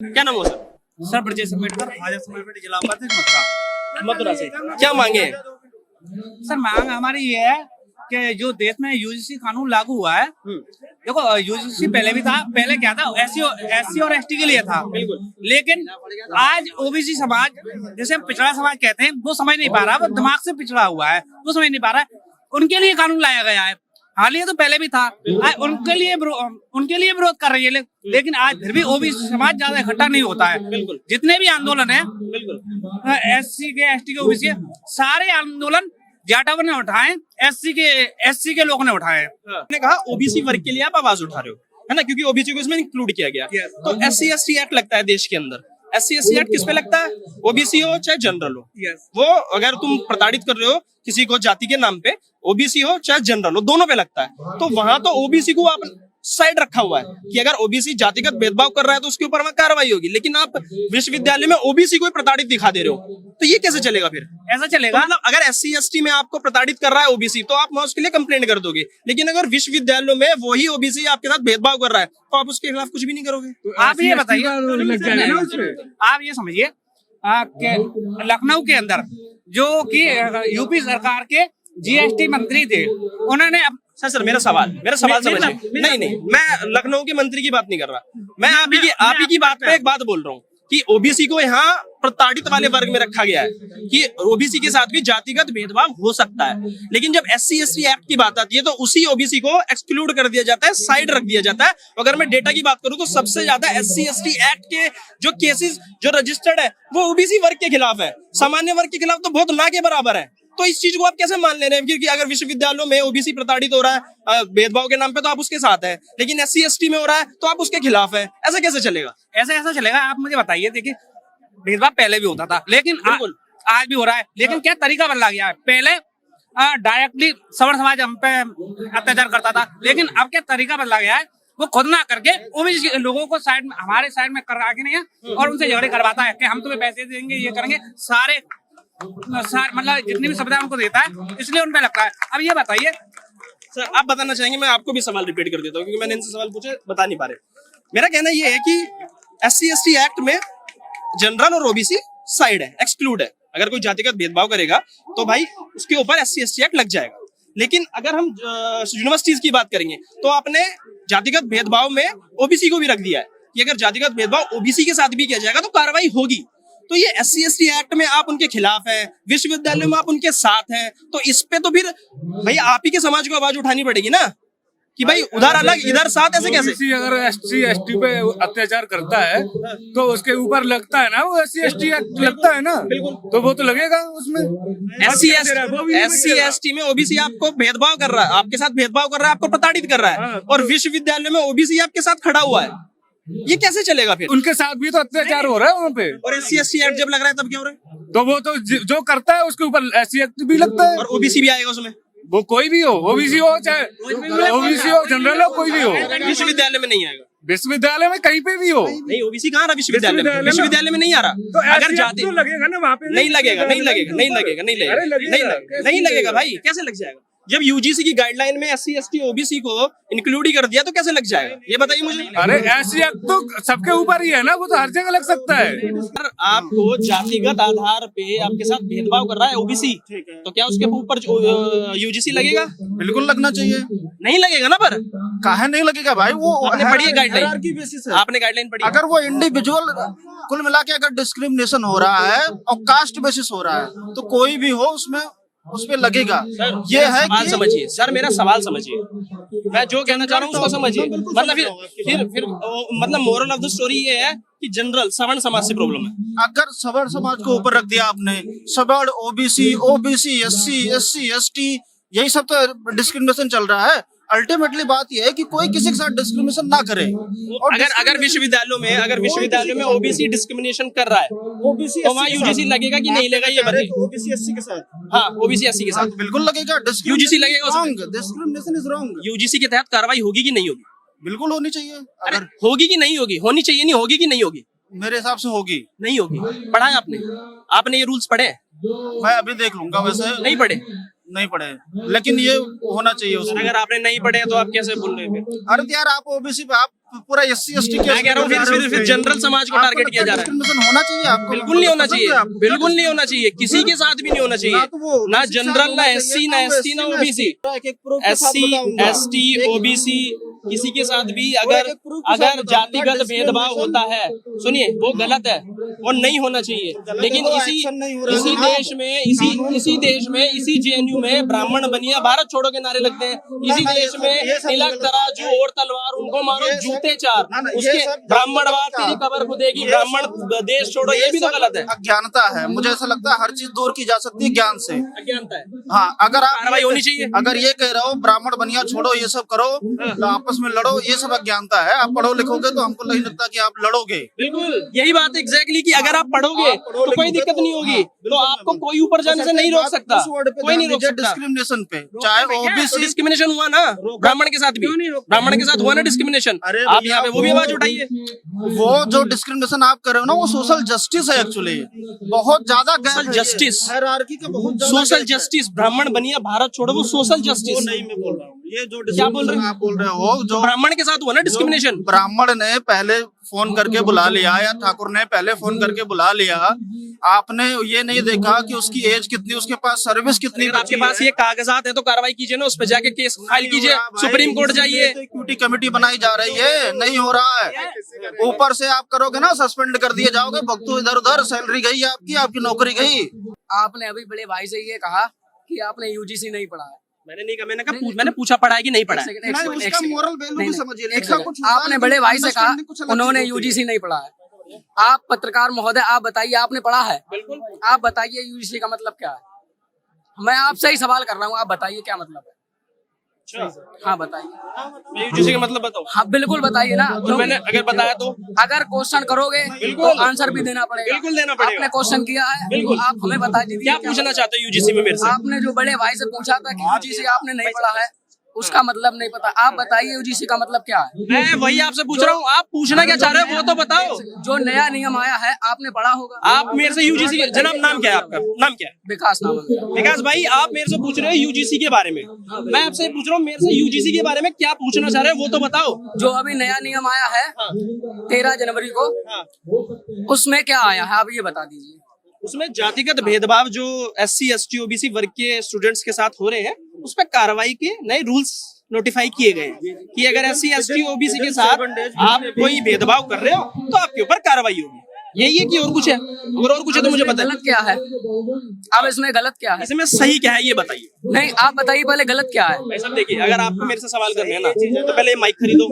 क्या नाम हो सर? सर ब्रजेश अम्बेडकर हाजर समाजवादी जिला उपाध्यक्ष मथुरा। मथुरा से क्या मांगे हैं? सर मांग हमारी ये है कि जो देश में यूजीसी कानून लागू हुआ है, देखो यूजीसी पहले भी था। पहले क्या था, एससी और एसटी के लिए था, लेकिन आज ओबीसी समाज, जैसे पिछड़ा समाज कहते हैं, वो समझ नहीं पा रहा, वो दिमाग से पिछड़ा हुआ है, वो समझ नहीं पा रहा है। उनके लिए कानून लाया गया है। हालिया तो पहले भी था, उनके लिए विरोध कर रही है, लेकिन आज फिर भी ओबीसी समाज ज्यादा इकट्ठा नहीं होता है। जितने भी आंदोलन है, एससी के, एसटी के, ओबीसी, सारे आंदोलन जाटव ने उठाए, एससी के लोगों ने उठाए। मैंने कहा ओबीसी वर्ग के लिए आप आवाज उठा रहे हो, है ना, क्योंकि ओबीसी को इसमें इंक्लूड किया गया। तो एससी एसटी एक्ट लगता है देश के अंदर। एससी एसटी एक्ट किस पे लगता है? ओबीसी हो चाहे जनरल हो। वो अगर तुम प्रताड़ित कर रहे हो किसी को जाति के नाम पे, ओबीसी हो चाहे जनरल हो, दोनों पे लगता है। तो वहां तो ओबीसी को आप साइड रखा हुआ है कि अगर ओबीसी जातिगत भेदभाव कर रहा है तो उसके ऊपर कार्रवाई होगी, लेकिन आप विश्वविद्यालय में ओबीसी को प्रताड़ित दिखा दे रहे हो, तो ये कैसे चलेगा? फिर ऐसा चलेगा? तो मतलब अगर एससी एसटी में आपको प्रताड़ित कर रहा है ओबीसी, तो आप उसके लिए कंप्लेंट कर दोगे, लेकिन अगर विश्वविद्यालयों में वही ओबीसी आपके साथ भेदभाव कर रहा है तो आप उसके खिलाफ कुछ भी नहीं करोगे। तो आप ये बताइए, आप ये समझिए कि लखनऊ के अंदर जो कि यूपी सरकार के जीएसटी मंत्री थे, उन्होंने सर मेरा सवाल समझिए। नहीं, मैं लखनऊ के मंत्री की बात नहीं कर रहा, मैं आप ही की बात पे एक बात बोल रहा हूँ कि ओबीसी को यहाँ प्रताड़ित वाले वर्ग में रखा गया है कि ओबीसी के साथ भी जातिगत भेदभाव हो सकता है, लेकिन जब एससी एसटी एक्ट की बात आती है तो उसी ओबीसी को एक्सक्लूड कर दिया जाता है, साइड रख दिया जाता है। अगर मैं डेटा की बात करूं तो सबसे ज्यादा एससी एसटी एक्ट के जो केसेस जो रजिस्टर्ड है वो ओबीसी वर्ग के खिलाफ है, सामान्य वर्ग के खिलाफ तो बहुत ना के बराबर है। तो इस चीज को आप कैसे मान ले रहे हैं? क्योंकि अगर विश्वविद्यालयों में ओबीसी प्रताड़ित हो रहा है भेदभाव के नाम पे तो आप उसके साथ है, लेकिन एससी एसटी में हो रहा है तो आप उसके खिलाफ है। ऐसा कैसे चलेगा? ऐसा चलेगा? आप मुझे बताइए। देखिए, भेदभाव पहले भी होता था, लेकिन आज भी हो रहा है, लेकिन क्या तरीका बदला गया है। पहले डायरेक्टली सवर्ण समाज हम पे अत्याचार करता था, लेकिन अब क्या तरीका बदला गया है, वो खुद ना करके ओबीसी लोगों को साइड, हमारे साइड में कर आगे नहीं है और उनसे झगड़े करवाता है कि हम तुम्हें पैसे देंगे, ये करेंगे। सारे मतलब जितनी भी सुविधा उनको देता है, इसलिए उन पे लगता है। अब ये बताइए सर, आप बताना चाहेंगे? मैं आपको भी सवाल रिपीट कर देता हूँ क्योंकि मैंने इनसे सवाल पूछे, बता नहीं पा रहे। मेरा कहना ये है कि एससी एसटी एक्ट में जनरल और ओबीसी साइड है, एक्सक्लूड है। अगर कोई जातिगत भेदभाव करेगा तो भाई उसके ऊपर एससी एसटी एक्ट लग जाएगा। लेकिन अगर हम यूनिवर्सिटीज की बात करेंगे तो आपने जातिगत भेदभाव में ओबीसी को भी रख दिया है कि अगर जातिगत भेदभाव ओबीसी के साथ भी किया जाएगा तो कार्रवाई होगी। तो ये एससी एसटी एक्ट में आप उनके खिलाफ है, विश्वविद्यालय में आप उनके साथ हैं, तो इस पे तो फिर भाई आप ही के समाज को आवाज उठानी पड़ेगी ना कि भाई उधर अलग इधर साथ, ऐसे कैसे? अगर एससी एसटी पे अत्याचार करता है तो उसके ऊपर लगता है ना, वो एससी एसटी एक्ट लगता है ना, तो वो तो लगेगा उसमें। एससी एसटी में ओबीसी आपको भेदभाव कर रहा है, आपके साथ भेदभाव कर रहा है, आपको प्रताड़ित कर रहा है, और विश्वविद्यालय में ओबीसी आपके साथ खड़ा हुआ है, ये कैसे चलेगा? फिर उनके साथ भी तो अत्याचार हो रहा है वहाँ पे। और एससी एसटी एक्ट जब लग रहा है तब क्या हो रहा है? तो वो तो जो करता है उसके ऊपर एससी एक्ट भी लगता है, और ओबीसी भी आएगा उसमें। वो कोई भी हो, ओबीसी हो चाहे ओबीसी हो, जनरल हो, कोई भी हो। विश्वविद्यालय में नहीं आएगा, विश्वविद्यालय में कहीं पे भी हो। नहीं ओबीसी कहाँ रहा विश्वविद्यालय में नहीं आ रहा। तो अगर जाति तो लगेगा ना वहाँ पे, नहीं लगेगा भाई, कैसे लग जाएगा? जब यूजीसी की गाइडलाइन में एससी एसटी ओबीसी को इंक्लूड ही कर दिया तो कैसे लग जाएगा? ये बताइए मुझे। अरे एससी एक्ट तो सबके ऊपर ही है ना, वो तो हर जगह लग सकता है। सर आपको जातिगत आधार पे आपके साथ भेदभाव कर रहा है ओबीसी, तो क्या उसके ऊपर यूजीसी लगेगा? बिल्कुल लगना चाहिए। नहीं लगेगा ना? पर काहे नहीं लगेगा भाई? वो आपने पढ़ी है गाइडलाइन? आपने गाइडलाइन पढ़ी? अगर वो इंडिविजुअल कुल मिला के अगर डिस्क्रिमिनेशन हो रहा है और कास्ट बेसिस हो रहा है तो कोई भी हो उसमें उस पे लगेगा। ये है कि समझिए सर, मेरा सवाल समझिए, मैं जो कहना चाह रहा हूँ उसको समझिए। मतलब फिर मतलब मोरल ऑफ द स्टोरी ये है कि जनरल सवर्ण समाज से प्रॉब्लम है। अगर सवर्ण समाज को ऊपर रख दिया आपने, सवर्ण ओबीसी एससी एससी एसटी, यही सब तो डिस्क्रिमिनेशन चल रहा है। अल्टीमेटली बात यह है कि कोई किसी के साथ डिस्क्रिमिनेशन ना करे। और अगर विश्वविद्यालयों में ओबीसी डिस्क्रिमिनेशन कर रहा है ओबीसी तो वहाँ यूजीसी लगेगा कि नहीं लगेगा? ये बताइए। ओबीसी एससी के साथ, हाँ ओबीसी एससी के साथ बिल्कुल लगेगा। यूजीसी लगेगा। Discrimination is wrong. यूजीसी के तहत कार्रवाई होगी कि नहीं होगी? बिल्कुल होनी चाहिए। अगर होगी कि नहीं होगी? होनी चाहिए, नहीं होगी कि नहीं होगी? मेरे हिसाब से होगी। नहीं होगी? पढ़ा है आपने ये रूल्स पढ़े? मैं अभी देख लूंगा। वैसे नहीं पढ़े, लेकिन ये होना चाहिए उसमें। अगर आपने नहीं पढ़े तो आप कैसे बोल रहे हैं? अरे यार, आप ओबीसी पे आप पूरा SC/ST मैं कह रहा हूँ फिर जनरल समाज को टारगेट किया जा रहा है। डिस्क्रिमिनेशन होना चाहिए आपको, बिल्कुल नहीं होना चाहिए, बिल्कुल नहीं होना चाहिए, किसी के साथ भी नहीं होना चाहिए, ना जनरल, ना SC, ना ST, ना OBC, SC, ST, OBC किसी के साथ भी अगर जातिगत भेदभाव होता है, सुनिए वो गलत है, वो नहीं होना चाहिए। लेकिन इसी देश में इसी JNU में ब्राह्मण बनिया भारत छोड़ो के नारे लगते हैं, इसी देश में तिलक तराजू और तलवार उनको मारो जूते चार, उसके ब्राह्मणवाद तेरी कबर खुदेगी, ब्राह्मण देश छोड़ो, ये भी तो गलत है। अज्ञानता है, मुझे ऐसा लगता है हर चीज दूर की जा सकती है ज्ञान से। अज्ञानता है, हाँ, अगर आप कार्रवाई होनी चाहिए। अगर ये कह रहे हो ब्राह्मण बनिया छोड़ो, ये सब करो, आपस में लड़ो, ये सब अज्ञानता है। आप पढ़ो लिखोगे तो हमको नहीं लगता कि आप लड़ोगे। बिल्कुल यही बात एग्जैक्टली कि अगर आप पढ़ोगे तो कोई दिक्कत नहीं होगी, तो आपको कोई ऊपर जाने से नहीं रोक सकता, कोई नहीं रोक सकता। डिस्क्रिमिनेशन पे चाहे OBC डिस्क्रिमिनेशन हुआ ना ब्राह्मण के साथ भी, ब्राह्मण के साथ हुआ ना डिस्क्रिमिनेशन, आप यहाँ पे वो भी आवाज उठाइए। वो जो डिस्क्रिमिनेशन आप कर रहे हो ना, वो सोशल जस्टिस है एक्चुअली, बहुत ज्यादा सोशल जस्टिस, हायरार्की का बहुत सोशल जस्टिस, ब्राह्मण बनिया भारत छोड़ो, वो सोशल जस्टिस नहीं मैं बोल रहा हूँ। ये जो क्या बोल रहे हैं आप बोल रहे हो, जो ब्राह्मण के साथ हुआ ना डिस्क्रिमिनेशन, ब्राह्मण ने पहले फोन करके बुला लिया या ठाकुर ने पहले फोन करके बुला लिया, आपने ये नहीं देखा कि उसकी एज कितनी, उसके पास सर्विस कितनी, आपके पास ये कागजात है तो कार्रवाई कीजिए ना, उस पर जाके केस फाइल कीजिए, सुप्रीम कोर्ट जाइए। इक्विटी कमेटी बनाई जा रही है, नहीं हो रहा है। ऊपर से आप करोगे ना, सस्पेंड कर दिए जाओगे, भक्तों इधर उधर, सैलरी गई आपकी नौकरी गई। आपने अभी बड़े भाई से ये कहा कि आपने UGC नहीं पढ़ा है। मैंने नहीं कहा, मैंने पूछा पढ़ा है कि नहीं पढ़ा है। उसका मोरल वैल्यू भी समझिए। आपने बड़े भाई से कहा उन्होंने UGC नहीं पढ़ा है। आप पत्रकार महोदय, आप बताइए आपने पढ़ा है? बिल्कुल। आप बताइए UGC का मतलब क्या है? मैं आपसे ही सवाल कर रहा हूँ, आप बताइए क्या मतलब है? हाँ बताइए। UGC का मतलब बताओ। हाँ बिल्कुल बताइए ना। तो मैंने अगर बताया तो अगर क्वेश्चन करोगे तो आंसर भी देना पड़ेगा। बिल्कुल देना पड़ेगा। आपने क्वेश्चन किया है, बिल्कुल। आप हमें बता दीजिए क्या पूछना चाहते हो UGC में मेरे से? आपने जो बड़े भाई से पूछा था कि UGC आपने नहीं पढ़ा है, उसका मतलब नहीं पता। आप बताइए UGC का मतलब क्या है? मैं वही आपसे पूछ रहा हूँ, आप पूछना क्या चाह रहे हो वो तो बताओ। जो नया नियम आया है आपने पढ़ा होगा। आप मेरे से UGC जनाब, नाम क्या है आपका? नाम क्या है? विकास नाम है। विकास भाई, आप मेरे से पूछ रहे हो UGC के बारे में, मैं आपसे पूछ रहा हूँ मेरे से UGC के बारे में क्या पूछना चाह रहे हो वो तो बताओ। जो अभी नया नियम आया है 13 जनवरी को, उसमें क्या आया है आप ये बता दीजिए। उसमें जातिगत भेदभाव जो SC, ST, OBC वर्ग के स्टूडेंट्स के साथ हो रहे हैं, उस पर कार्रवाई के नए रूल्स नोटिफाई किए गए हैं कि अगर SC, ST, OBC के साथ आप कोई भेदभाव कर रहे हो तो आपके ऊपर कार्रवाई होगी। यही है कि और कुछ है? अगर और कुछ है तो मुझे बताइए। गलत क्या है? अब इसमें गलत क्या है? इसमें सही क्या है ये बताइए। नहीं आप बताइए पहले गलत क्या है। भाई साहब देखिए, अगर आपको मेरे से सवाल करने हैं ना तो पहले माइक खरीदो,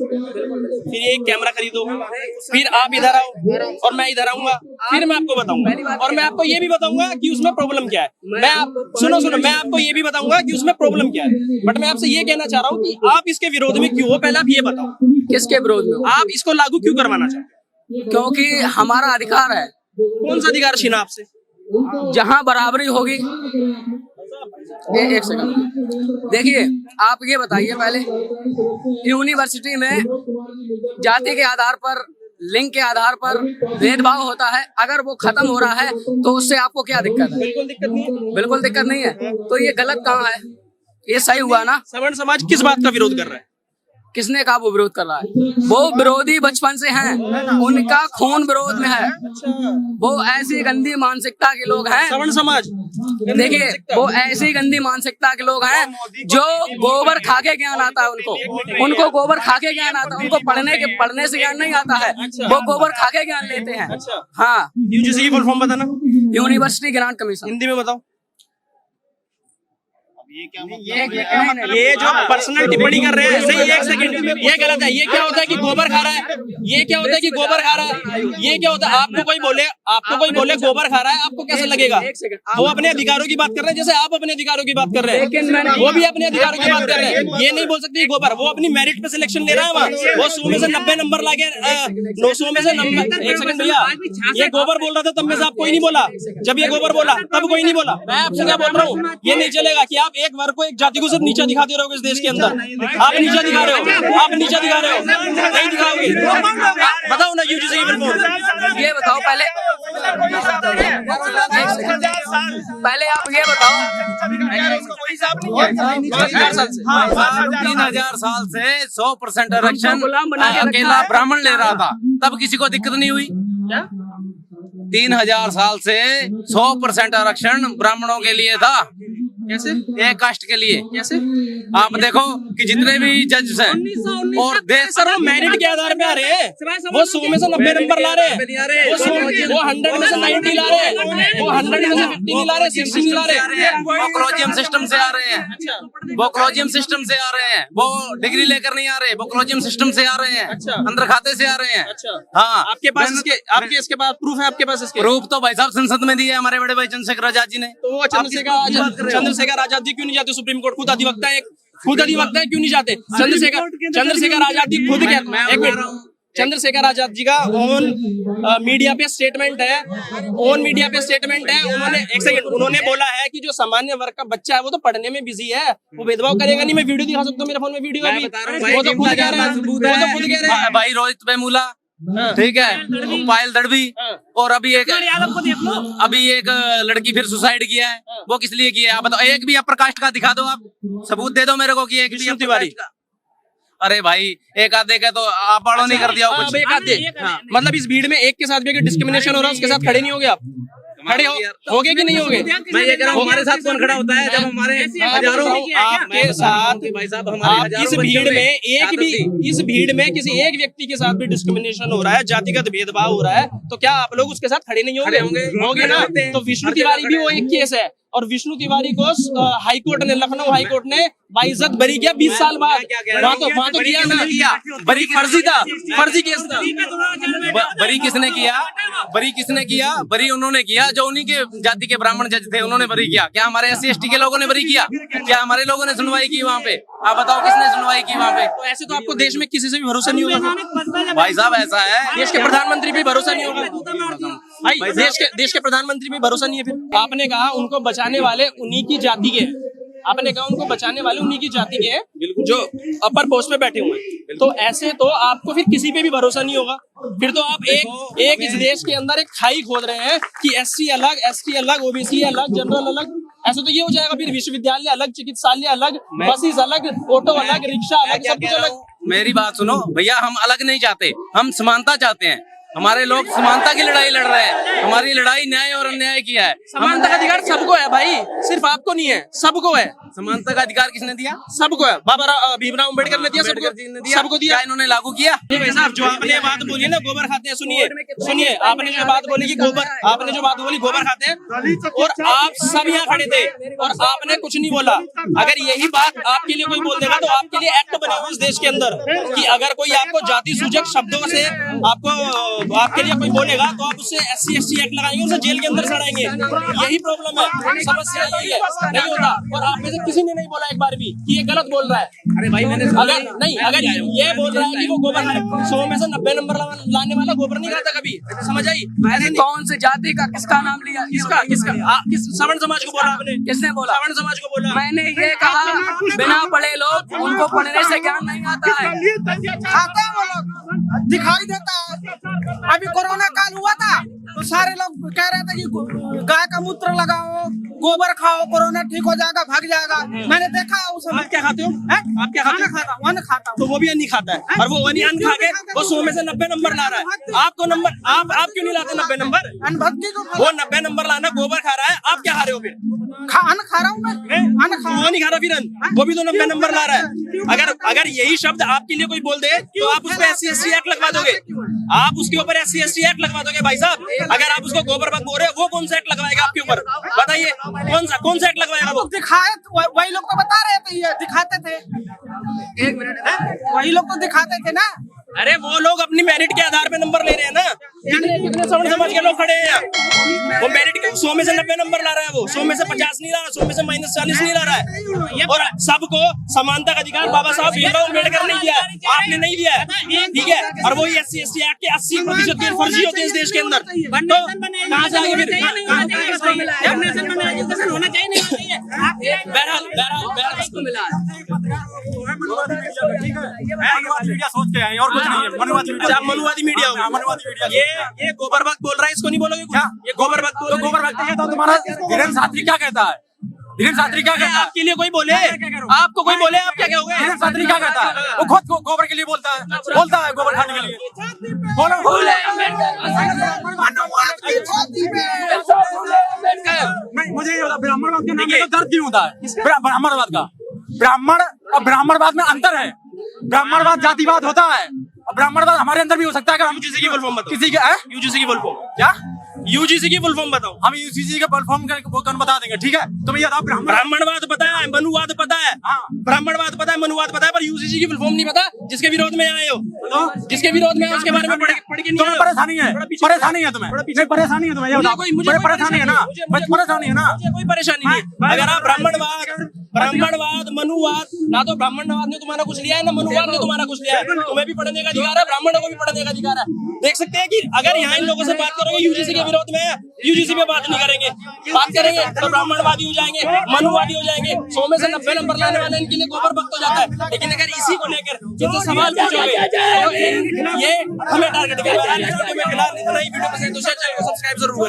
फिर ये कैमरा खरीदो, फिर आप इधर आओ और मैं इधर आऊंगा, फिर मैं आपको बताऊंगा। और मैं आपको ये भी बताऊंगा कि उसमें प्रॉब्लम क्या है। सुनो मैं आपको ये भी बताऊंगा कि उसमें प्रॉब्लम क्या है। बट मैं आपसे ये कहना चाह रहा हूँ कि आप इसके विरोध में क्यों हो, पहले आप ये बताओ। किसके विरोध में? आप इसको लागू क्यों करवाना चाहते हैं? क्योंकि हमारा अधिकार है। कौन सा अधिकार छीना आपसे? जहाँ बराबरी होगी। एक सेकंड देखिए, आप ये बताइए पहले, यूनिवर्सिटी में जाति के आधार पर, लिंग के आधार पर भेदभाव होता है, अगर वो खत्म हो रहा है तो उससे आपको क्या दिक्कत है? बिल्कुल दिक्कत नहीं है। बिल्कुल दिक्कत नहीं है। तो ये गलत कहाँ है? ये सही हुआ ना? सवर्ण समाज किस बात का विरोध कर रहा है? किसने कहा वो विरोध कर रहा है? वो विरोधी बचपन से हैं, उनका खून विरोध में है। वो ऐसी गंदी मानसिकता के लोग हैं। सवर्ण समाज देखिए, वो ऐसी गंदी मानसिकता के लोग हैं जो गोबर खा के ज्ञान आता है उनको गोबर खा के ज्ञान आता है। उनको पढ़ने से ज्ञान नहीं आता है, वो गोबर खा के ज्ञान लेते हैं। हाँ। UGC की फुल फॉर्म बताना। University grant commission. हिंदी में बताओ। ये जो पर्सनल टिप्पणी कर रहे हैं, सही, एक सेकंड, ये गलत है। ये क्या होता है कि गोबर खा रहा है? ये क्या होता है कि गोबर खा रहा है? ये क्या होता है? आपको कोई बोले गोबर खा रहा है, आपको कैसे लगेगा? वो अपने अधिकारों की बात कर रहे हैं, जैसे आप अपने अधिकारों की बात कर रहे हैं, वो भी अपने अधिकारों की बात कर रहे हैं। ये नहीं बोल सकते गोबर, वो अपनी मेरिट पे सिलेक्शन ले रहा है वहाँ, वो 100 में से 90 नंबर ला के 900 में से 90। एक सेकंड भैया, ये गोबर बोल रहा था तब में से आप कोई नहीं बोला, जब ये गोबर बोला तब कोई नहीं बोला। मैं आपसे क्या बोल रहा हूँ, ये नहीं चलेगा कि आप एक वर्ग को, एक जाति को सिर्फ नीचा दिखाते रहोगे इस देश के अंदर। आप नीचा दिखा रहे हो, आप नीचा दिखा रहे हो, नहीं दिखाओगे। बताओ ना UGC की फुल फॉर्म। ये बताओ पहले। पहले आप ये बताओ, 3000 साल से 100% आरक्षण अकेला ब्राह्मण ले रहा था, तब किसी को दिक्कत नहीं हुई। 3000 साल से 100% आरक्षण ब्राह्मणों के लिए था। कैसे? एक कास्ट के लिए। कैसे? आप देखो कि जितने भी जज हैं और देश सर वो मेरिट के आधार पे आ रहे हैं, वो 100 में से 90 नंबर ला रहे हैं, वो 100 में से 90 ला रहे हैं, वो 100 में से 50 नहीं ला रहे, 60 नहीं ला रहे। वो कॉलेजियम सिस्टम से आ रहे हैं, वो कॉलेजियम सिस्टम से आ रहे हैं, वो डिग्री लेकर नहीं आ रहे, वो कॉलेजियम सिस्टम से आ रहे हैं, अंदर खाते से आ रहे हैं। हाँ, आपके पास इसके पास प्रूफ है? आपके पास इसके प्रूफ तो भाई साहब संसद में दिए हमारे बड़े भाई चंद्रशेखर आजाद जी ने। तो वो चंद्रशेखर आजाद जी क्यों नहीं जाते सुप्रीम कोर्ट? खुद अधिवक्ता है क्यों नहीं जाते? चंद्रशेखर आजाद जी खुद कहते हैं, एक मिनट, चंद्रशेखर आजाद जी का ओन मीडिया पे स्टेटमेंट है, उन्होंने एक सेकंड उन्होंने बोला है कि जो सामान्य वर्ग का बच्चा है वो तो पढ़ने में बिजी है, वो भेदभाव करेगा नहीं। मैं वीडियो दिखा सकता हूँ, मेरे फोन में वीडियो है, वो तो खुद कह रहे हैं भाई रोहित वेमुला, ठीक है, पायल दड़वी, और अभी एक लड़की फिर सुसाइड किया है, वो किस लिए किया है आप बताओ? एक भी अपर कास्ट का दिखा दो, आप सबूत दे दो मेरे को कि एक भी अपर कास्ट का। अरे भाई एक आधे का तो आप बाड़ो नहीं कर दिया कुछ। एक आधे मतलब इस भीड़ में एक के साथ भी अगर डिस्क्रिमिनेशन हो रहा है उसके साथ खड़े नहीं होगे आप? खड़े होगे कि नहीं होगे? मैं ये कह रहा हूँ, हमारे साथ कौन खड़ा होता है जब हमारे हजारों आपके साथ भाई साहब हमारे इस भीड़ में किसी एक व्यक्ति के साथ भी डिस्क्रिमिनेशन हो रहा है, जातिगत भेदभाव हो रहा है, तो क्या आप लोग उसके साथ खड़े नहीं होंगे ना? तो विष्णु तिवारी भी वो एक केस है, और विष्णु तिवारी को हाईकोर्ट ने, लखनऊ हाईकोर्ट ने बाइज्जत बरी किया 20 साल बाद। वहाँ तो किया ना, बरी फर्जी था, फर्जी केस था। बरी किसने किया? बरी उन्होंने किया जो उन्हीं के जाति के ब्राह्मण जज थे, उन्होंने बरी किया। क्या हमारे SC ST के लोगों ने बरी किया? क्या हमारे लोगों ने सुनवाई की वहाँ पे? आप बताओ किसने सुनवाई की वहाँ पे? तो ऐसे तो आपको देश में किसी से भी भरोसा नहीं होगा भाई साहब, ऐसा है देश के प्रधानमंत्री पे भरोसा नहीं होगा भाई, देश के प्रधानमंत्री पे भरोसा नहीं है। फिर आपने कहा उनको बचाने वाले उन्हीं की जाति के हैं, जो अपर पोस्ट पे बैठे हुए हैं, तो ऐसे तो आपको फिर किसी पे भी भरोसा नहीं होगा। फिर तो आप एक इस देश के अंदर एक खाई खोद रहे हैं कि SC अलग, ST अलग, OBC अलग, जनरल अलग। ऐसा तो ये हो जाएगा फिर विश्वविद्यालय अलग, चिकित्सालय अलग, बसेस अलग, ऑटो अलग, रिक्शा अलग, सब कुछ अलग। मेरी बात सुनो भैया, हम अलग नहीं चाहते, हम समानता चाहते हैं। हमारे लोग समानता की लड़ाई लड़ रहे हैं, हमारी लड़ाई न्याय और अन्याय की है। समानता का अधिकार सबको है भाई, सिर्फ आपको नहीं है, सबको है। समानता का अधिकार किसने दिया? सबको है, बाबा भीमराव अम्बेडकर ने दिया, सबको दिया। इन्होंने लागू किया? भाई साहब, जो आपने बात बोली ना गोबर खाते हैं, सुनिए आपने जो बात बोली कि गोबर खाते हैं, और आप सब यहाँ खड़े थे और आपने कुछ नहीं बोला। अगर यही बात आपके लिए कोई बोल देगा तो आपके लिए एक्ट बने हुए इस देश के अंदर कि अगर कोई आपको जाति सूचक शब्दों से आपके लिए कोई बोलेगा तो आप उससे SC ST एक्ट लगाएंगे, उसे जेल के अंदर सड़ाएंगे। यही प्रॉब्लम है, समस्या यही है, नहीं होता। और आप में से किसी ने नहीं बोला एक बार भी कि ये गलत बोल रहा है। अरे भाई मैंने अगर ये बोल रहा है कि वो गोबर 100 में से 90 नंबर लाने वाला गोबर नहीं खाता कभी, समझ आई? मैंने कौन से जाति का किसका नाम लिया? किसका सवर्ण समाज को बोला आपने? किसने बोला? सवर्ण समाज को बोला। मैंने ये कहा बिना पढ़े लोग, उनको पढ़ने से ज्ञान नहीं आता है। खाता है वो लोग, दिखाई देता है। अभी कोरोना काल हुआ था तो सारे लोग कह रहे थे कि गाय का मूत्र लगाओ, गोबर खाओ, कोरोना ठीक हो जाएगा, भाग जाएगा। मैंने देखा उस समय। आप क्या खाते हो? आप क्या खाते हो? अन्न खाता हूँ। तो वो भी अन्न खाता है, और वो अन्न खा के वो 100 में से 90 नंबर ला रहा है। आपको नंबर आप क्यों नहीं लाते 90 नंबर? अन्न भक्ति को वो 90 नंबर लाना, गोबर खा रहा है, आप क्या खा रहे हो फिर? अन्न खा रहा हूँ मैं, अन्न खा वो नहीं खा रहा फिर अन्न, वो भी तो 90 नंबर ला रहा है। अगर यही शब्द आपके लिए कोई बोल दे तो आप उस पर SC ST एक्ट लगवा दोगे, आप उसके ऊपर SC ST एक्ट लगवा दोगे भाई साहब। अगर आप उसको गोबर बात बोल रहे हो, वो कौन सा एक्ट लगवाएगा आपके ऊपर? बताइए कौन सा एक्ट लगवाएगा वो? दिखाए वही लोग तो बता रहे थे, ये दिखाते थे। एक मिनट, वही लोग तो दिखाते थे ना। अरे वो लोग अपनी मेरिट के आधार पे नंबर ले रहे हैं ना। कितने सवर्ण समाज के लोग खड़े हैं यहाँ, वो मेरिट के 100 में से 90 नंबर ला रहा है, वो 100 में से 50 नहीं ला रहा, 100 में से -40 नहीं ला रहा है। और सबको समानता का अधिकार बाबा साहब भीमराव अम्बेडकर ने दिया है, आपने नहीं दिया है, ठीक है? और वही SC ST एक्ट के 80% की फर्जी होते हैं इस देश के अंदर। तो कहाँ से आगे फिर? बहरहाल सोच के आए और कुछ नहीं है। मनुवादी मीडिया, ये गोबर वक्त बोल रहा है, इसको इसको नहीं बोलोगे क्या? ये गोबर भक्त तो गोबर भक्त है तो तुम्हारा धीरेन्द्र शास्त्री क्या कहता है? धीरेन्द्र शास्त्री क्या कहता है? आपके लिए कोई बोले, आपको कोई बोले, आप क्या कहोगे? धीरेन्द्र शास्त्री क्या कहता है? वो खुद को गोबर के लिए बोलता है गोबर खाने के लिए। बोलो नहीं, मुझे ये बता, ब्राह्मणवाद के नाम पे तो दर्द क्यों होता है? ब्राह्मणवाद का ब्राह्मण और ब्राह्मणवाद में अंतर है। ब्राह्मणवाद जातिवाद होता है और ब्राह्मणवाद हमारे अंदर भी हो सकता है अगर हम यूजीसी की फुल फॉर्म बताओ, किसी के यूजीसी की फुल फॉर्म, क्या यूजीसी की फुल फॉर्म बताओ। हम यूजीसी के परफॉर्म करके बता देंगे, ठीक है? तुम्हें ये बताओ ब्राह्मणवाद पता है, मनुवाद पता है, ब्राह्मणवाद पता है, मनुवाद पता है, पर यूजीसी की फुल फॉर्म नहीं पता। जिसके विरोध में आए हो, जिसके विरोध में आए उसके बारे में पढ़ के नहीं तुम्हें आए हो। परेशानी है, परेशानी है तुम्हें, नहीं परेशानी है तुम्हें, ये बताओ मुझे परेशानी है ना, परेशानी है ना, मुझे कोई परेशानी नहीं। अगर आप ब्राह्मणवाद, मनुवाद, ना तो ब्राह्मणवाद ने तुम्हारा कुछ लिया है, ना मनुवाद ने तुम्हारा कुछ लिया है। तुम्हें भी पढ़ने का अधिकार है, ब्राह्मणों को भी पढ़ने का अधिकार है। देख सकते हैं कि अगर यहाँ इन लोगों से बात करोगे यूजीसी के विरोध में, यूजीसी पे बात नहीं करेंगे, बात करेंगे तो ब्राह्मणवादी हो जाएंगे, मनुवादी हो जाएंगे। 100 में से 90 नंबर लाने वाले इनके लिए गोबर भक्त हो जाता है। लेकिन अगर इसी को लेकर इनसे सवाल पूछोगे तो ये हमें टारगेट कर रहा है। वीडियो पसंद तो शेयर, चैनल को सब्सक्राइब जरूर करें।